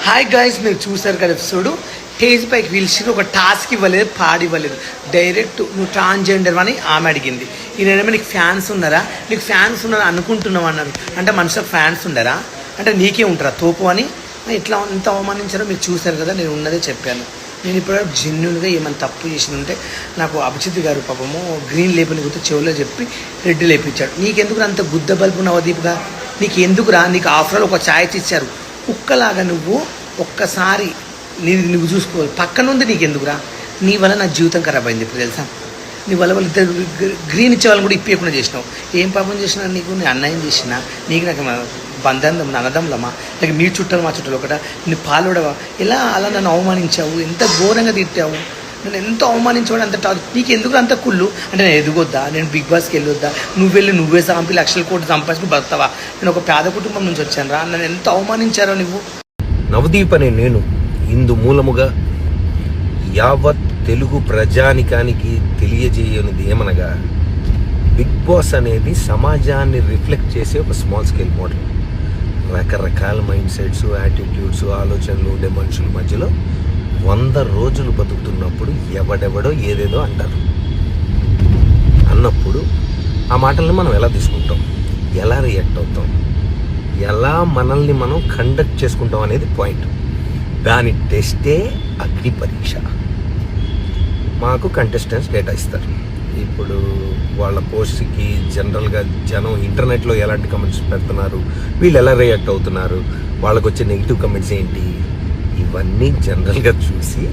Hi guys, మీరు చూసారు కదా ఎపిసోడ్. స్టేజ్ పైకి పిలిచి ఒక టాస్క్ ఇవ్వలేదు, పాడివ్వలేదు. డైరెక్ట్ నువ్వు ట్రాన్స్జెండర్ అని ఆమె అడిగింది. ఈయనేమో నీకు ఫ్యాన్స్ ఉన్నారా, నీకు ఫ్యాన్స్ ఉన్నారా అనుకుంటున్నావు అన్నారు. అంటే మనుషులకు ఫ్యాన్స్ ఉండరా, అంటే నీకే ఉంటారా తోపు అని ఇట్లా ఎంత అవమానించారో మీరు చూసారు కదా. నేను ఉన్నదే చెప్పాను. నేను ఇప్పుడు జెన్యున్గా ఏమైనా తప్పు చేసిన ఉంటే నాకు అభిజిత్ గారు పాపము గ్రీన్ లేబుల్ గుర్తు చెవులో చెప్పి రెడ్ లేపించాడు. నీకెందుకు అంత గుద్ద బల్బు నవదీప్గా, నీకు ఎందుకురా? నీకు ఆఫ్టర్ ఒక ఛాయిస్ ఇచ్చారు. కుక్కలాగా నువ్వు ఒక్కసారి నువ్వు చూసుకోవాలి. పక్కన ఉంది నీకు ఎందుకురా? నీ వల్ల నా జీవితం ఖరాబ్ అయింది ఇప్పుడు తెలుసా. నీ వల్ల వాళ్ళు ఇద్దరు గ్రీన్ ఇచ్చే వాళ్ళని కూడా ఇప్పకుండా చేసినావు. ఏం పాపం చేసినా నీకు? నీ అన్యాయం చేసినా నీకు నాకు బంధం అన్నదమ్ములమ్మా, లేక మీ చుట్టాలు మా చుట్టాలు ఒకట నీ పాలుడవా? ఎలా అలా నన్ను అవమానించావు, ఎంత ఘోరంగా తిట్టావు, నన్ను ఎంత అవమానించావు. అంత నీకు ఎందుకు అంత కుళ్ళు? అంటే నేను ఎదుగొద్దా, నేను బిగ్ బాస్కి వెళ్ళొద్దా, నువ్వు వెళ్ళి నువ్వే సంపి లక్షల కోట్లు సంపాదించుకుని బతావా? నేను ఒక పేద కుటుంబం నుంచి వచ్చాను రా, నన్ను ఎంత అవమానించారో నువ్వు. నవదీప్ అనే నేను ఇందు మూలముగా యావత్ తెలుగు ప్రజానికానికి తెలియజేయనిది ఏమనగా, బిగ్ బాస్ అనేది సమాజాన్ని రిఫ్లెక్ట్ చేసే ఒక స్మాల్ స్కేల్ మోడల్. రకరకాల మైండ్ సెట్స్, యాటిట్యూడ్స్, ఆలోచనలు ఉండే మనుషుల మధ్యలో 100 రోజులు బతుకుతున్నప్పుడు ఎవడెవడో ఏదేదో అంటారు. అన్నప్పుడు ఆ మాటల్ని మనం ఎలా తీసుకుంటాం, ఎలా రియాక్ట్ అవుతాం, ఎలా మనల్ని మనం కండక్ట్ చేసుకుంటాం అనేది పాయింట్. దాని టెస్టే అగ్ని పరీక్ష. మాకు కంటెస్టెంట్స్ డేటా ఇస్తారు. ఇప్పుడు వాళ్ళ పోస్ట్కి జనరల్గా జనం ఇంటర్నెట్లో ఎలాంటి కమెంట్స్ పెడుతున్నారు, వీళ్ళు ఎలా రియాక్ట్ అవుతున్నారు, వాళ్ళకు వచ్చే నెగిటివ్ కమెంట్స్ ఏంటి, ఇవన్నీ జనరల్గా చూసి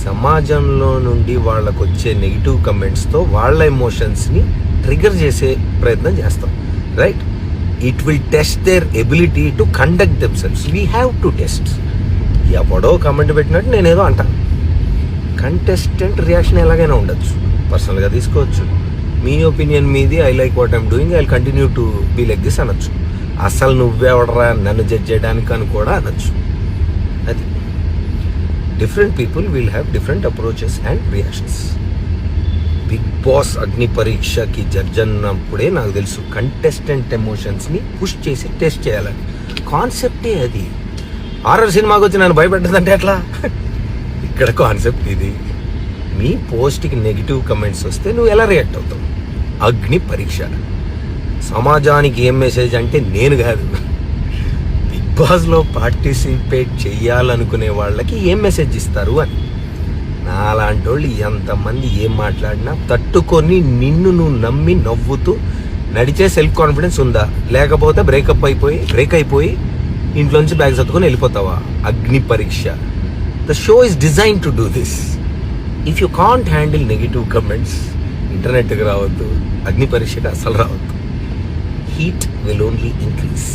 సమాజంలో నుండి వాళ్ళకు వచ్చే నెగిటివ్ కమెంట్స్తో వాళ్ళ ఎమోషన్స్ని ట్రిగర్ చేసే ప్రయత్నం చేస్తాం. Right? It will test their ability to conduct themselves. We have to test. ఎవడో కమెంట్ పెట్టినట్టు నేనేదో అంటాను. కంటెస్టెంట్ రియాక్షన్ ఎలాగైనా ఉండొచ్చు, పర్సనల్గా తీసుకోవచ్చు. మీ ఒపీనియన్ మీది, I like what I'm doing, I continue to be like this అనొచ్చు. అసలు నువ్వెవడరా నన్ను జడ్జ్ చేయడానికి అని కూడా అనొచ్చు. అది different people will have different approaches and reactions. Bigg Boss అగ్ని పరీక్షకి జడ్జ్ అన్నప్పుడే నాకు తెలుసు కంటెస్టెంట్ ఎమోషన్స్ని పుష్ చేసి టెస్ట్ చేయాలని. కాన్సెప్టే అది. హారర్ సినిమాకి వచ్చి నన్ను భయపెట్టదంటే ఎట్లా? ఇక్కడ కాన్సెప్ట్ ఇది. మీ పోస్ట్కి నెగిటివ్ కమెంట్స్ వస్తే నువ్వు ఎలా రియాక్ట్ అవుతావు? అగ్ని పరీక్ష. సమాజానికి ఏం మెసేజ్ అంటే నేను కాదు, బిగ్ బాస్లో పార్టిసిపేట్ చెయ్యాలనుకునే వాళ్ళకి ఏం మెసేజ్ ఇస్తారు అని. నాలాంటి వాళ్ళు ఎంతమంది ఏం మాట్లాడినా తట్టుకొని నిన్ను నువ్వు నమ్మి నవ్వుతూ నడిచే సెల్ఫ్ కాన్ఫిడెన్స్ ఉందా? లేకపోతే బ్రేక్ అయిపోయి ఇంట్లోంచి బ్యాగ్ సర్దుకొని వెళ్ళిపోతావా? Agni Pariksha. The show is designed to do this. If you can't handle negative comments, ఇంటర్నెట్కి రావద్దు, అగ్ని పరీక్షకి అసలు రావద్దు. Heat will only increase.